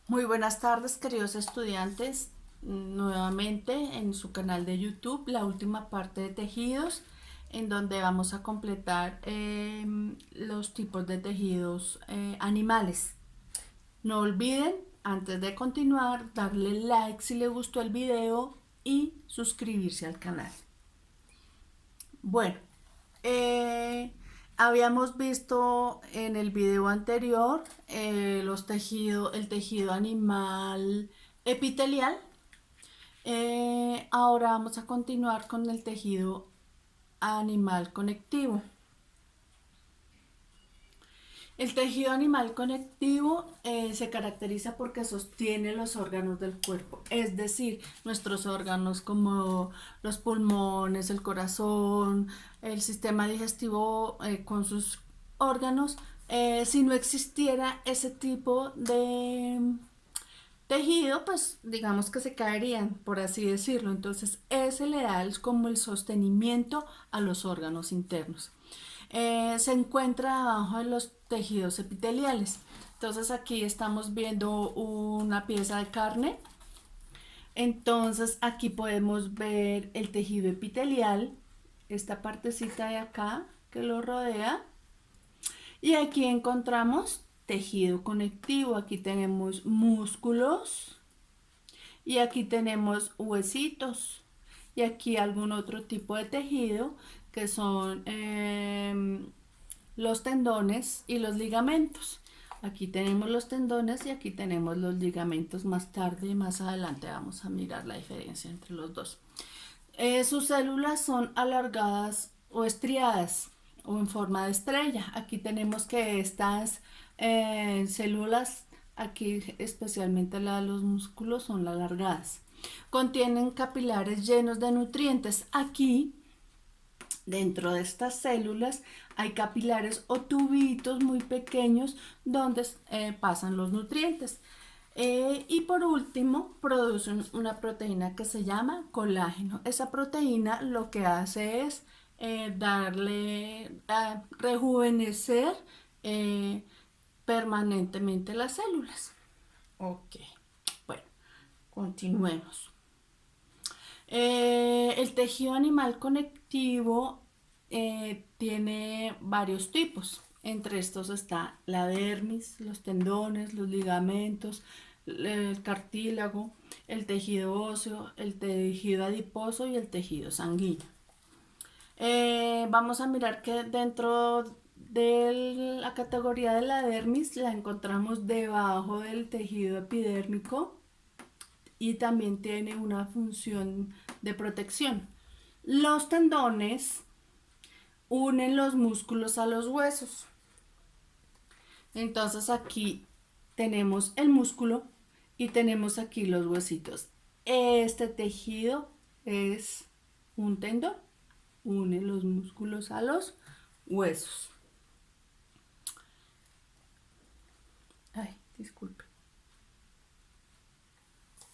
Muy buenas tardes, queridos estudiantes. Nuevamente en su canal de YouTube, la última parte de tejidos, en donde vamos a completar los tipos de tejidos animales. No olviden, antes de continuar, darle like si les gustó el video y suscribirse al canal. Bueno, eh, habíamos visto en el video anterior el tejido animal epitelial. Ahora vamos a continuar con el tejido animal conectivo. El tejido animal conectivo se caracteriza porque sostiene los órganos del cuerpo, es decir, nuestros órganos como los pulmones, el corazón, el sistema digestivo con sus órganos. Si no existiera ese tipo de tejido, pues digamos que se caerían, por así decirlo. Entonces, ese le da como el sostenimiento a los órganos internos. Se encuentra abajo de los tejidos epiteliales. Entonces, aquí estamos viendo una pieza de carne. Entonces, aquí podemos ver el tejido epitelial, esta partecita de acá que lo rodea. Y aquí encontramos tejido conectivo. Aquí tenemos músculos y aquí tenemos huesitos y aquí algún otro tipo de tejido que son los tendones y los ligamentos. Aquí tenemos los tendones y aquí tenemos los ligamentos. Más tarde, más adelante vamos a mirar la diferencia entre los dos. Sus células son alargadas o estriadas o en forma de estrella. Aquí tenemos que estas células, aquí especialmente la de los músculos, son alargadas. Contienen capilares llenos de nutrientes. Aquí, dentro de estas células, hay capilares o tubitos muy pequeños donde pasan los nutrientes. Y por último, producen una proteína que se llama colágeno. Esa proteína lo que hace es rejuvenecer eh, permanentemente las células. Ok, bueno, continuemos. El tejido animal conectivo tiene varios tipos. Entre estos está la dermis, los tendones, los ligamentos, el cartílago, el tejido óseo, el tejido adiposo y el tejido sanguíneo. Vamos a mirar que dentro de la categoría de la dermis la encontramos debajo del tejido epidérmico y también tiene una función de protección. Los tendones unen los músculos a los huesos. Entonces aquí tenemos el músculo y tenemos aquí los huesitos. Este tejido es un tendón, une los músculos a los huesos. Ay, disculpe.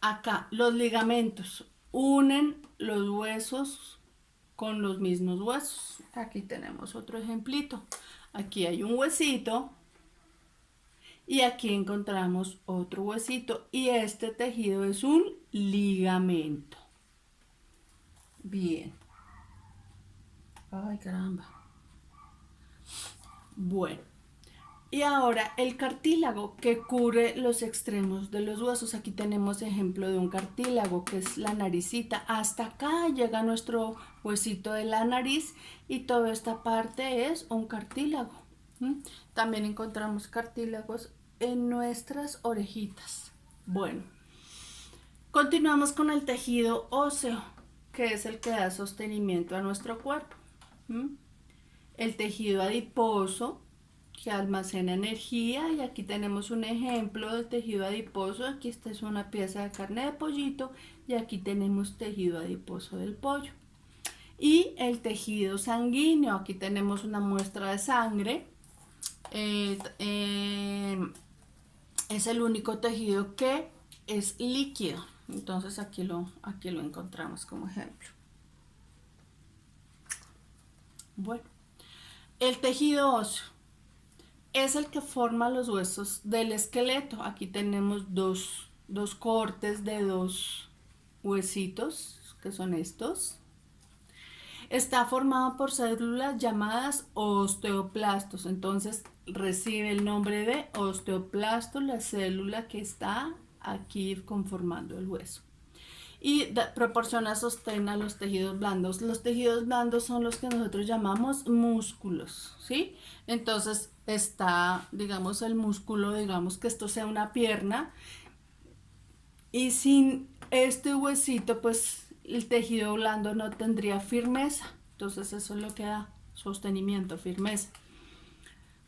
Acá los ligamentos unen los huesos con los mismos huesos. Aquí tenemos otro ejemplito. Aquí hay un huesito y aquí encontramos otro huesito y este tejido es un ligamento. Bien. Ay, caramba. Bueno. Y ahora el cartílago que cubre los extremos de los huesos. Aquí tenemos ejemplo de un cartílago que es la naricita. Hasta acá llega nuestro huesito de la nariz y toda esta parte es un cartílago. También encontramos cartílagos en nuestras orejitas. Bueno, continuamos con el tejido óseo, que es el que da sostenimiento a nuestro cuerpo. El tejido adiposo, que almacena energía, y aquí tenemos un ejemplo del tejido adiposo. Aquí esta es una pieza de carne de pollito y aquí tenemos tejido adiposo del pollo. Y el tejido sanguíneo, aquí tenemos una muestra de sangre. Es el único tejido que es líquido. Entonces aquí lo encontramos como ejemplo. Bueno, el tejido óseo. es el que forma los huesos del esqueleto. Aquí tenemos dos cortes de dos huesitos, que son estos. Está formado por células llamadas osteoplastos, entonces recibe el nombre de osteoplasto, la célula que está aquí conformando el hueso. Y proporciona sostén a los tejidos blandos. Los tejidos blandos son los que nosotros llamamos músculos, ¿sí? Entonces está, digamos, el músculo, digamos que esto sea una pierna, y sin este huesito, pues el tejido blando no tendría firmeza. Entonces eso es lo que da sostenimiento, firmeza.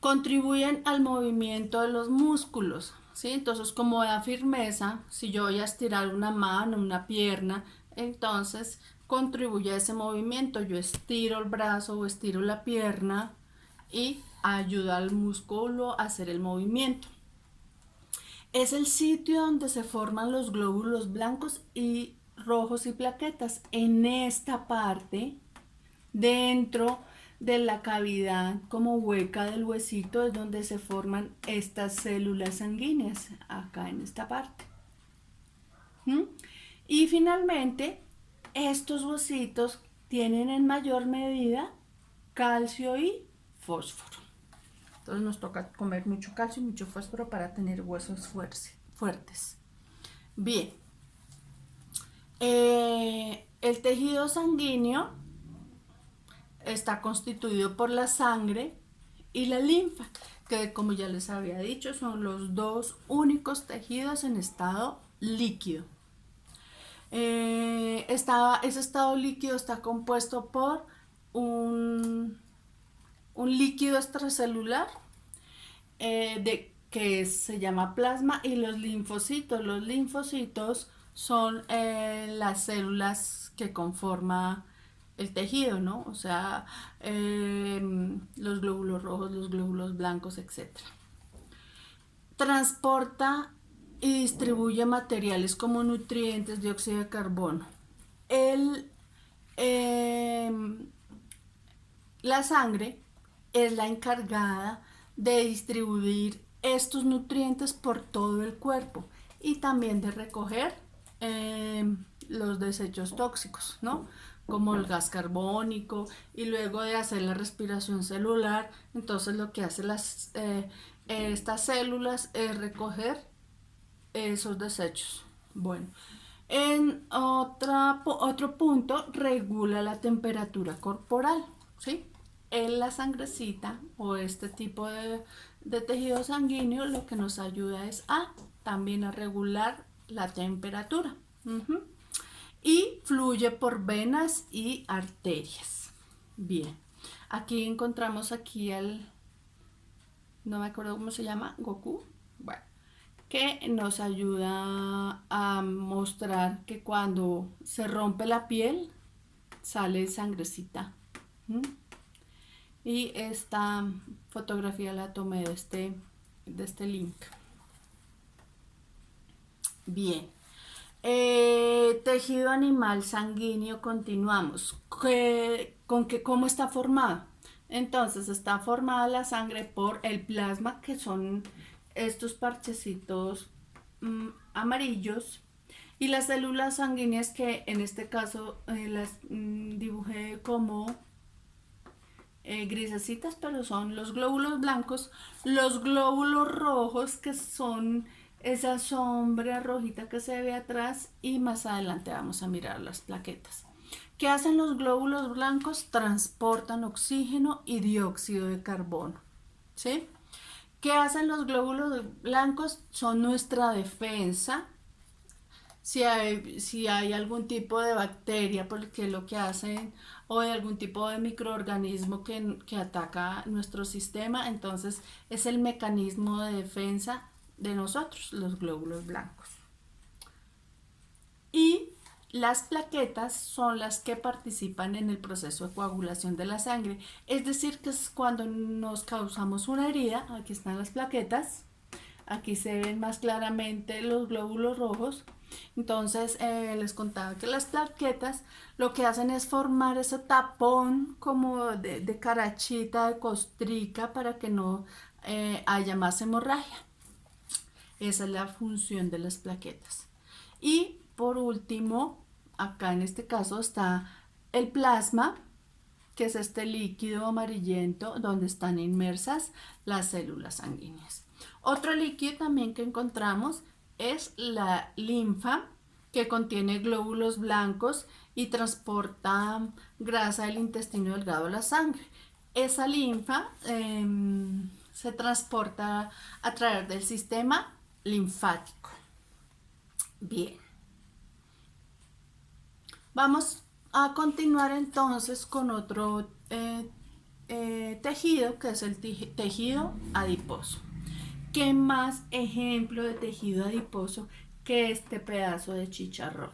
Contribuyen al movimiento de los músculos, ¿sí? Entonces, como da firmeza, si yo voy a estirar una mano, una pierna, entonces contribuye a ese movimiento. Yo estiro el brazo o estiro la pierna y ayuda al músculo a hacer el movimiento. Es el sitio donde se forman los glóbulos blancos y rojos y plaquetas. En esta parte, dentro de la cavidad como hueca del huesito, es donde se forman estas células sanguíneas, acá en esta parte. Y finalmente, estos huesitos tienen en mayor medida calcio y fósforo. Entonces nos toca comer mucho calcio y mucho fósforo para tener huesos fuertes. Bien, el tejido sanguíneo está constituido por la sangre y la linfa, que como ya les había dicho son los dos únicos tejidos en estado líquido. Ese estado líquido está compuesto por un líquido extracelular que se llama plasma, y los linfocitos. Los linfocitos son las células que conforman el tejido, ¿no? O sea, los glóbulos rojos, los glóbulos blancos, etc. Transporta y distribuye materiales como nutrientes, dióxido de carbono. El, eh, la sangre es la encargada de distribuir estos nutrientes por todo el cuerpo y también de recoger los desechos tóxicos, ¿no? Como el gas carbónico, y luego de hacer la respiración celular, entonces lo que hacen estas células es recoger esos desechos. Bueno, en otro punto, regula la temperatura corporal, ¿sí? En la sangrecita o este tipo de tejido sanguíneo lo que nos ayuda es también a regular la temperatura. Y fluye por venas y arterias. Bien, aquí encontramos aquí no me acuerdo cómo se llama, Goku, bueno, que nos ayuda a mostrar que cuando se rompe la piel sale sangrecita. Y esta fotografía la tomé de este link. Bien. Tejido animal sanguíneo, continuamos. ¿Cómo está formado? Entonces está formada la sangre por el plasma, que son estos parchecitos amarillos, y las células sanguíneas, que en este caso las dibujé como grisecitas, pero son los glóbulos blancos, los glóbulos rojos, que son esa sombra rojita que se ve atrás, y más adelante vamos a mirar las plaquetas. ¿Qué hacen los glóbulos blancos? Transportan oxígeno y dióxido de carbono, ¿sí? ¿Qué hacen los glóbulos blancos? Son nuestra defensa. Si hay algún tipo de bacteria, porque lo que hacen, o de algún tipo de microorganismo que ataca nuestro sistema, entonces es el mecanismo de defensa de nosotros, los glóbulos blancos. Y las plaquetas son las que participan en el proceso de coagulación de la sangre, es decir, que es cuando nos causamos una herida. Aquí están las plaquetas, aquí se ven más claramente los glóbulos rojos. Entonces les contaba que las plaquetas lo que hacen es formar ese tapón como de carachita, de costrica, para que no haya más hemorragia. Esa es la función de las plaquetas. Y por último, acá en este caso está el plasma, que es este líquido amarillento donde están inmersas las células sanguíneas. Otro líquido también que encontramos es la linfa, que contiene glóbulos blancos y transporta grasa del intestino delgado a la sangre. Esa linfa se transporta a través del sistema linfático. Bien. Vamos a continuar entonces con otro tejido, que es el tejido adiposo. ¿Qué más ejemplo de tejido adiposo que este pedazo de chicharrón?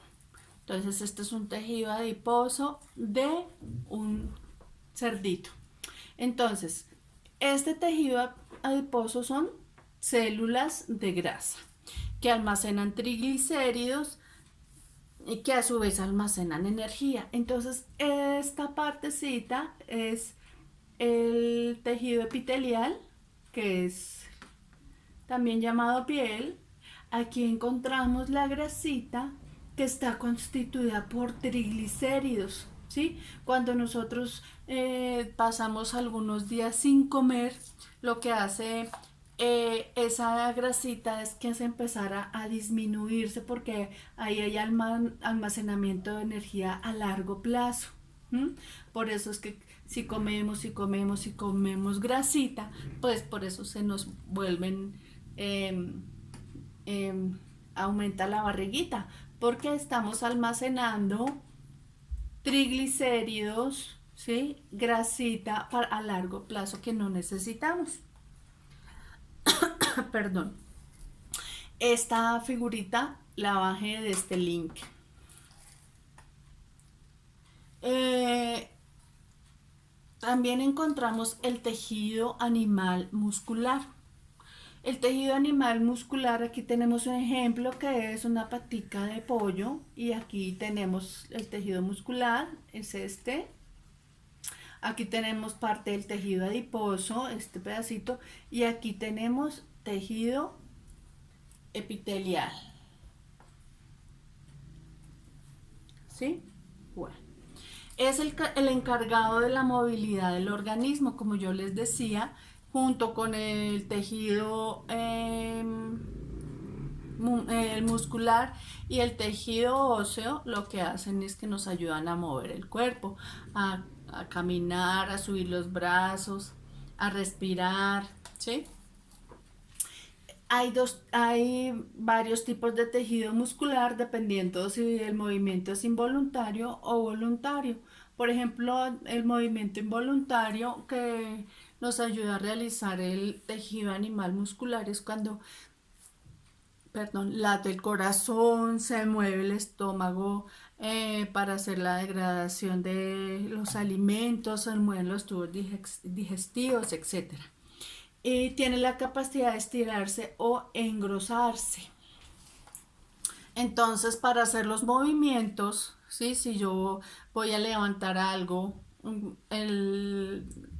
Entonces este es un tejido adiposo de un cerdito. Entonces, este tejido adiposo son células de grasa que almacenan triglicéridos y que a su vez almacenan energía. Entonces, esta partecita es el tejido epitelial, que es también llamado piel. Aquí encontramos la grasita que está constituida por triglicéridos, ¿sí? Cuando nosotros pasamos algunos días sin comer, lo que hace esa grasita es que se empezara a disminuirse, porque ahí hay almacenamiento de energía a largo plazo. Por eso es que si comemos y comemos y comemos grasita, pues por eso se nos vuelven aumenta la barriguita, porque estamos almacenando triglicéridos, ¿sí? Grasita a largo plazo que no necesitamos. Perdón. Esta figurita la bajé de este link. También encontramos el tejido animal muscular. El tejido animal muscular, aquí tenemos un ejemplo que es una patica de pollo, y aquí tenemos el tejido muscular, es este. Aquí tenemos parte del tejido adiposo, este pedacito, y aquí tenemos tejido epitelial. ¿Sí? Bueno. Es el encargado de la movilidad del organismo, como yo les decía, junto con el tejido el muscular y el tejido óseo. Lo que hacen es que nos ayudan a mover el cuerpo, a caminar, a subir los brazos, a respirar, ¿sí? Hay varios tipos de tejido muscular dependiendo si el movimiento es involuntario o voluntario. Por ejemplo, el movimiento involuntario que nos ayuda a realizar el tejido animal muscular es cuando, perdón, late el corazón, se mueve el estómago para hacer la degradación de los alimentos, se mueven los tubos digestivos, etc. Y tiene la capacidad de estirarse o engrosarse. Entonces, para hacer los movimientos, ¿sí? Si yo voy a levantar algo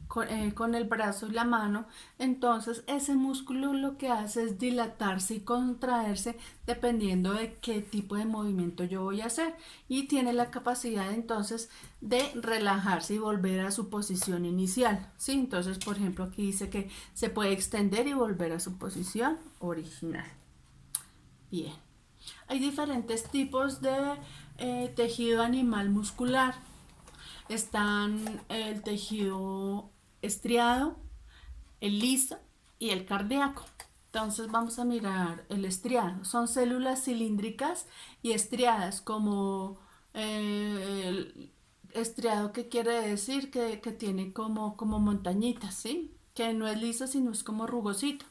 con el brazo y la mano, entonces ese músculo lo que hace es dilatarse y contraerse dependiendo de qué tipo de movimiento yo voy a hacer, y tiene la capacidad entonces de relajarse y volver a su posición inicial, ¿sí? Entonces, por ejemplo, aquí dice que se puede extender y volver a su posición original. Bien. Hay diferentes tipos de tejido animal muscular. Están el tejido estriado, el liso y el cardíaco. Entonces vamos a mirar el estriado. Son células cilíndricas y estriadas, como el estriado, que quiere decir que tiene como montañitas, ¿sí? Que no es liso, sino es como rugosito.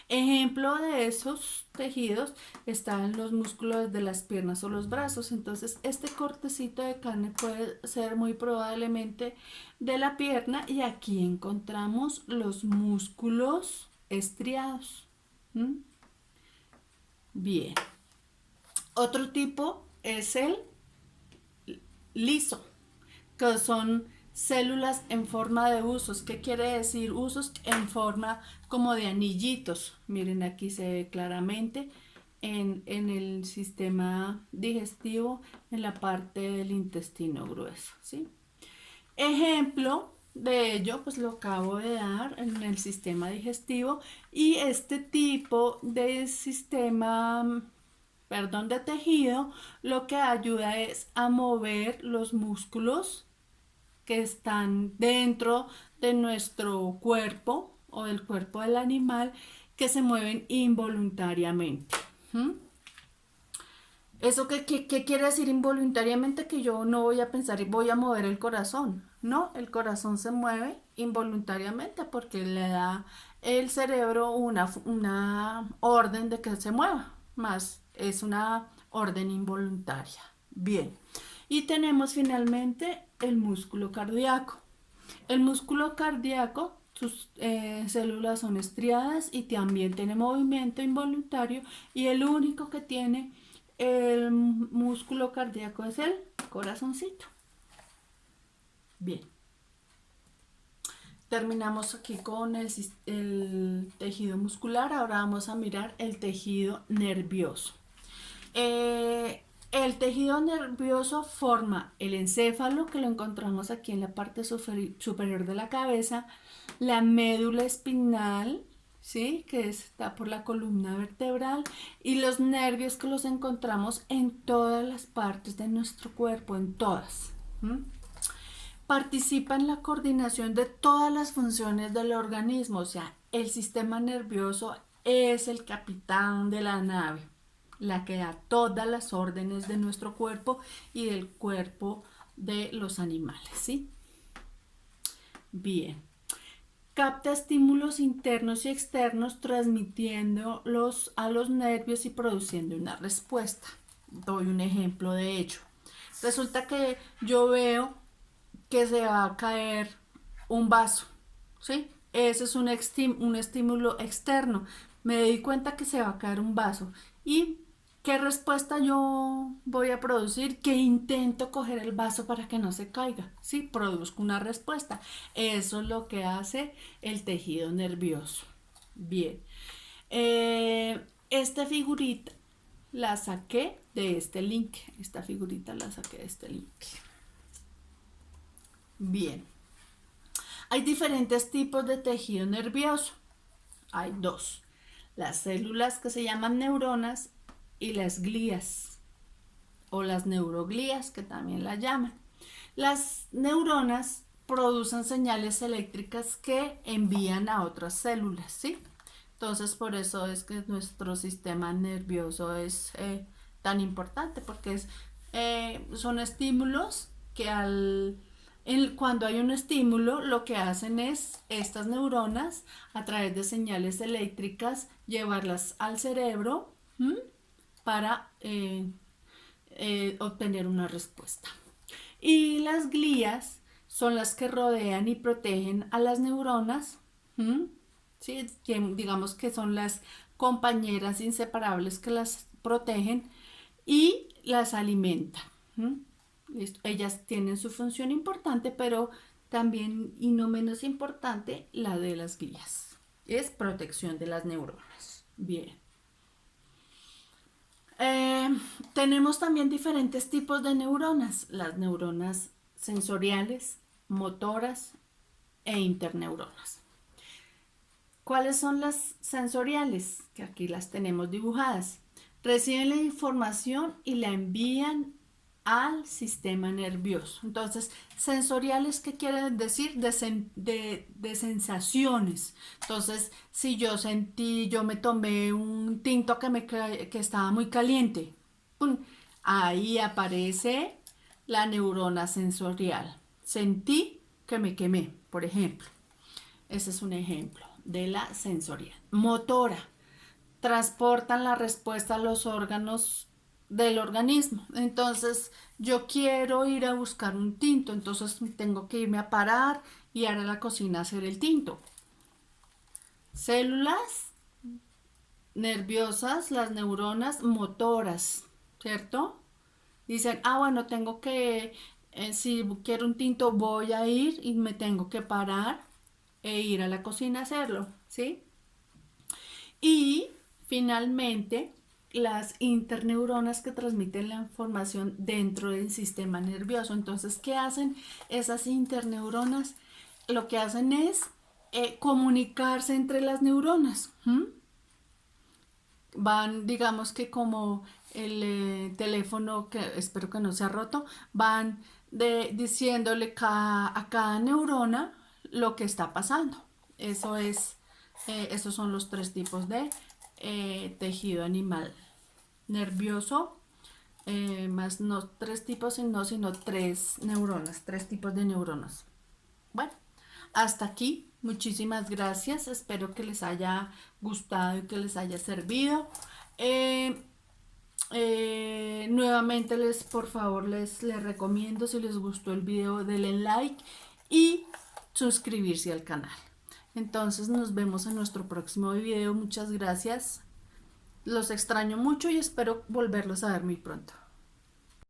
Ejemplo de esos tejidos están los músculos de las piernas o los brazos. Entonces, este cortecito de carne puede ser muy probablemente de la pierna, y aquí encontramos los músculos estriados. Bien. Otro tipo es el liso, que son células en forma de usos. ¿Qué quiere decir usos? En forma como de anillitos. Miren, aquí se ve claramente en el sistema digestivo, en la parte del intestino grueso, ¿sí? Ejemplo de ello, pues lo acabo de dar en el sistema digestivo, y este tipo de sistema, perdón, de tejido, lo que ayuda es a mover los músculos que están dentro de nuestro cuerpo o del cuerpo del animal, que se mueven involuntariamente. ¿Mm? ¿Eso qué quiere decir involuntariamente? Que yo no voy a pensar y voy a mover el corazón. No, el corazón se mueve involuntariamente porque le da el cerebro una orden de que se mueva, más es una orden involuntaria. Bien, y tenemos finalmente el músculo cardíaco. El músculo cardíaco, sus células son estriadas y también tiene movimiento involuntario, y el único que tiene el músculo cardíaco es el corazoncito. Bien, terminamos aquí con el tejido muscular. Ahora vamos a mirar el tejido nervioso. El tejido nervioso forma el encéfalo, que lo encontramos aquí en la parte superior de la cabeza, la médula espinal, ¿sí? Que está por la columna vertebral, y los nervios, que los encontramos en todas las partes de nuestro cuerpo, en todas. ¿Mm? Participa en la coordinación de todas las funciones del organismo, o sea, el sistema nervioso es el capitán de la nave, la que da todas las órdenes de nuestro cuerpo y del cuerpo de los animales, ¿sí? Bien. Capta estímulos internos y externos, transmitiéndolos a los nervios y produciendo una respuesta. Doy un ejemplo de ello. Resulta que yo veo que se va a caer un vaso, ¿sí? Ese es un estímulo externo. Me di cuenta que se va a caer un vaso. ¿Y qué respuesta yo voy a producir? Que intento coger el vaso para que no se caiga, ¿sí? Produzco una respuesta. Eso es lo que hace el tejido nervioso. Bien. Esta figurita la saqué de este link. Esta figurita la saqué de este link. Bien. Hay diferentes tipos de tejido nervioso. Hay dos: las células, que se llaman neuronas, y las glías o las neuroglías, que también la llaman. Las neuronas producen señales eléctricas que envían a otras células, ¿sí? Entonces, por eso es que nuestro sistema nervioso es tan importante, porque son estímulos que cuando hay un estímulo, lo que hacen es estas neuronas, a través de señales eléctricas, llevarlas al cerebro, ¿m? Para obtener una respuesta. Y las glías son las que rodean y protegen a las neuronas, ¿m? ¿Sí? Digamos que son las compañeras inseparables que las protegen y las alimentan. ¿M? Ellas tienen su función importante, pero también, y no menos importante, la de las glías. Es protección de las neuronas. Bien. Tenemos también diferentes tipos de neuronas: las neuronas sensoriales, motoras e interneuronas. ¿Cuáles son las sensoriales? Que aquí las tenemos dibujadas. Reciben la información y la envían al sistema nervioso. Entonces, sensoriales, ¿qué quiere decir? De sensaciones. Entonces, si yo me tomé un tinto que estaba muy caliente, ¡pum!, ahí aparece la neurona sensorial. Sentí que me quemé, por ejemplo. Ese es un ejemplo de la sensorial. Motora: transportan la respuesta a los órganos del organismo. Entonces, yo quiero ir a buscar un tinto, entonces tengo que irme a parar y ir a la cocina a hacer el tinto. Células nerviosas, las neuronas motoras, ¿cierto? Dicen, bueno, tengo que Si quiero un tinto, voy a ir y me tengo que parar e ir a la cocina a hacerlo, ¿sí? Y finalmente, las interneuronas que transmiten la información dentro del sistema nervioso. Entonces, ¿qué hacen esas interneuronas? Lo que hacen es comunicarse entre las neuronas. Van, digamos que como el teléfono, que espero que no se ha roto, van diciéndole a cada neurona lo que está pasando. Eso es, esos son los tres tipos de tejido animal nervioso, más no tres tipos, sino tres neuronas, tres tipos de neuronas. Bueno, hasta aquí. Muchísimas gracias. Espero que les haya gustado y que les haya servido. Eh, Nuevamente por favor, les recomiendo, si les gustó el video, denle like y suscribirse al canal. Entonces nos vemos en nuestro próximo video. Muchas gracias. Los extraño mucho y espero volverlos a ver muy pronto.